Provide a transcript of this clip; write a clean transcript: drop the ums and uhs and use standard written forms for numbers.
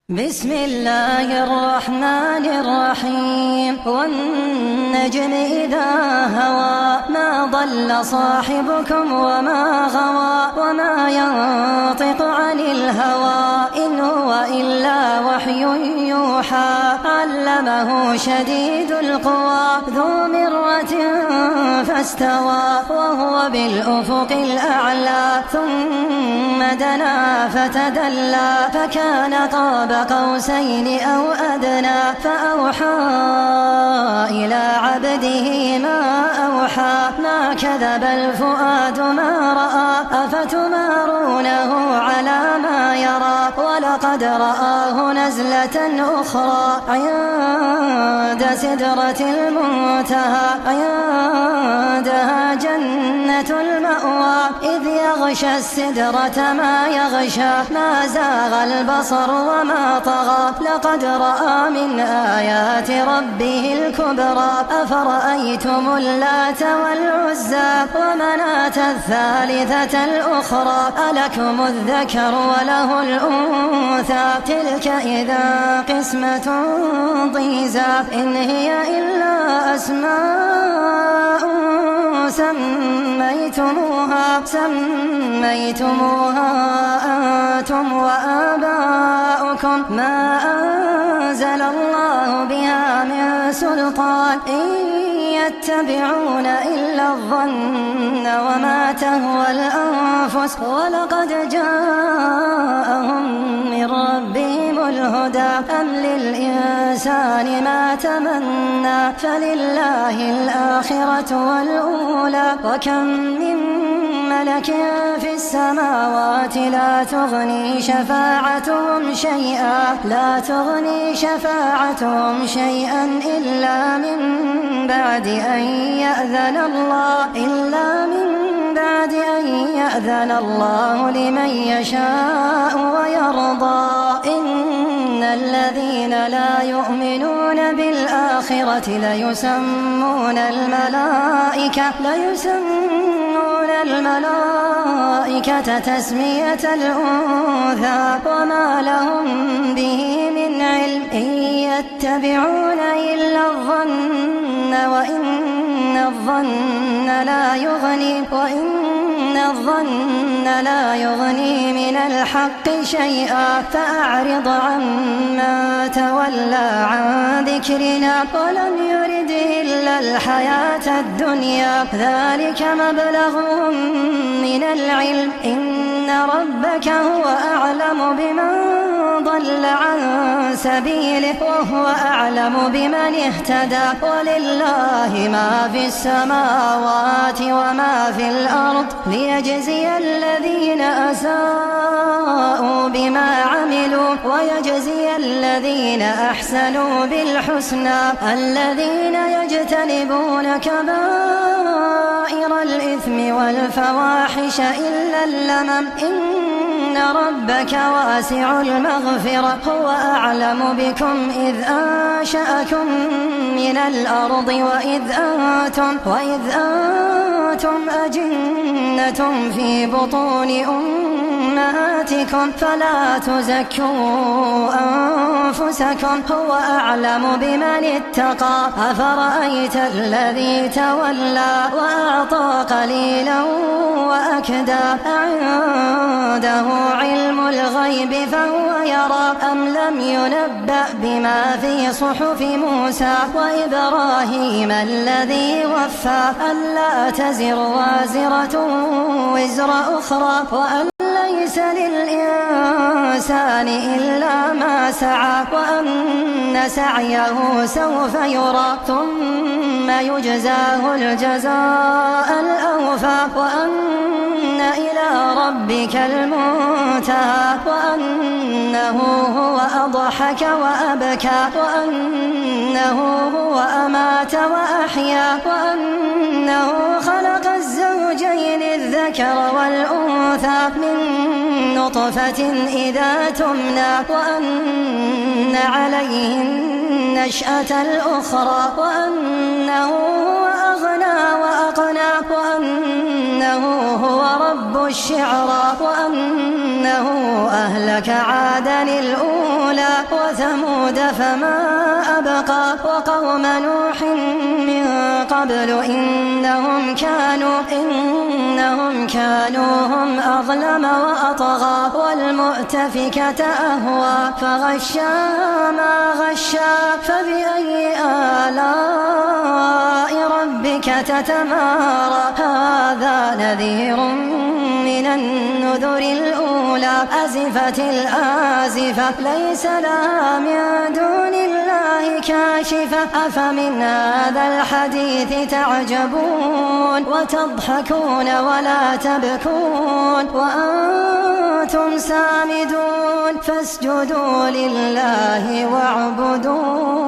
بسم الله الرحمن الرحيم والنجم إذا هوى ما ضل صاحبكم وما غوى وما ينطق عن الهوى إن هو إلا وحي يوحى علمه شديد القوى ذو مرة فاستوى وهو بالأفق الأعلى ثم دنا فتدلى فكان قاب قوسين أو أدنى فأوحى إلى عبده ما أوحى ما كذب الفؤاد ما رأى أفتمارونه على ما يرى ولقد رآه نزلة أخرى عند سدرة المنتهى عندها جنة المأوى إذ يغشى السدرة ما يغشى ما زاغ البصر وما طغى لقد رأى من آيات ربه الكبرى أفرأيتم اللات والعزى ومناة الثالثة الأخرى ألكم الذكر وله الأنثى تلك إذا قسمة ضيزى إن هي إلا أسماء سميتموها أنتم وآباؤكم ما أنزل الله بها من سلطان إن يتبعون إلا الظن وما تهوى الأنفس ولقد جاءهم من ربهم الهدى أم للإنسان ما تمنى فلله الآخرة والأولى وكم من ملك في السماوات لا تغني شفاعتهم شيئا إلا من بعد أن يأذن الله لمن يشاء ويرضى إن الذين لا يؤمنون بالآخرة ليسمون الملائكة تسمية الأنثى وما لهم به من علم إن يتبعون إلا الظن وإن الظن لا يغني من الحق شيئا فأعرض عمن تولى عن ذكرنا ولم يرد إلا الحياة الدنيا ذلك مبلغهم من العلم إن ربك هو أعلم بمن ضل عن سبيله وهو أعلم بمن اهتدى ولله ما في السماوات وما في الأرض ليجزي الذين أساءوا بما عملوا ويجزي الذين أحسنوا بالحسنى الذين يجتنبون كبائر الإثم والفواحش إلا اللمم إن ربك واسع المغفرة هو أعلم بكم إذ أنشأكم من الأرض وإذ أنتم أجنة في بطون أمهاتكم فلا تزكوا أنفسكم هو أعلم بمن اتقى أفرأيت الذي تولى وأعطى قليلا وأكدى عنده علم الغيب فهو يرى أم لم ينبأ بما في صحف موسى وإبراهيم الذي وفى ألا تزر وازرة وزر أخرى وأن ليس للإنسان إلا ما سعى وأن سعيه سوف يرى ثم يجزاه الجزاء الأوفى وأن إلى ربك المنتهى وأنه هو أضحك وأبكى وأنه هو أمات وأحيا وأنه خلق الزوجين الذكر والأنثى من نطفة إذا تمنى وأن عليه النشأة الأخرى وأنه هو أغنى وأقنى وأنه هو رب الشعرى وأنه أهلك عادا الأولى وثمود فما أبقى وقوم نوح من قبل إنهم كانوا هم أظلم وأطغى والمؤتفكة أهوى فغشاها ما غشا فبأي آلاء ربك تتمارى هذا نذير من النذر الأولى أزفت الآزفة ليس لها من دون الله كاشفة أفمن هذا الحديث تعجبون وتضحكون ولا تبكون وأنتم سامدون فاسجدوا لله واعبدوا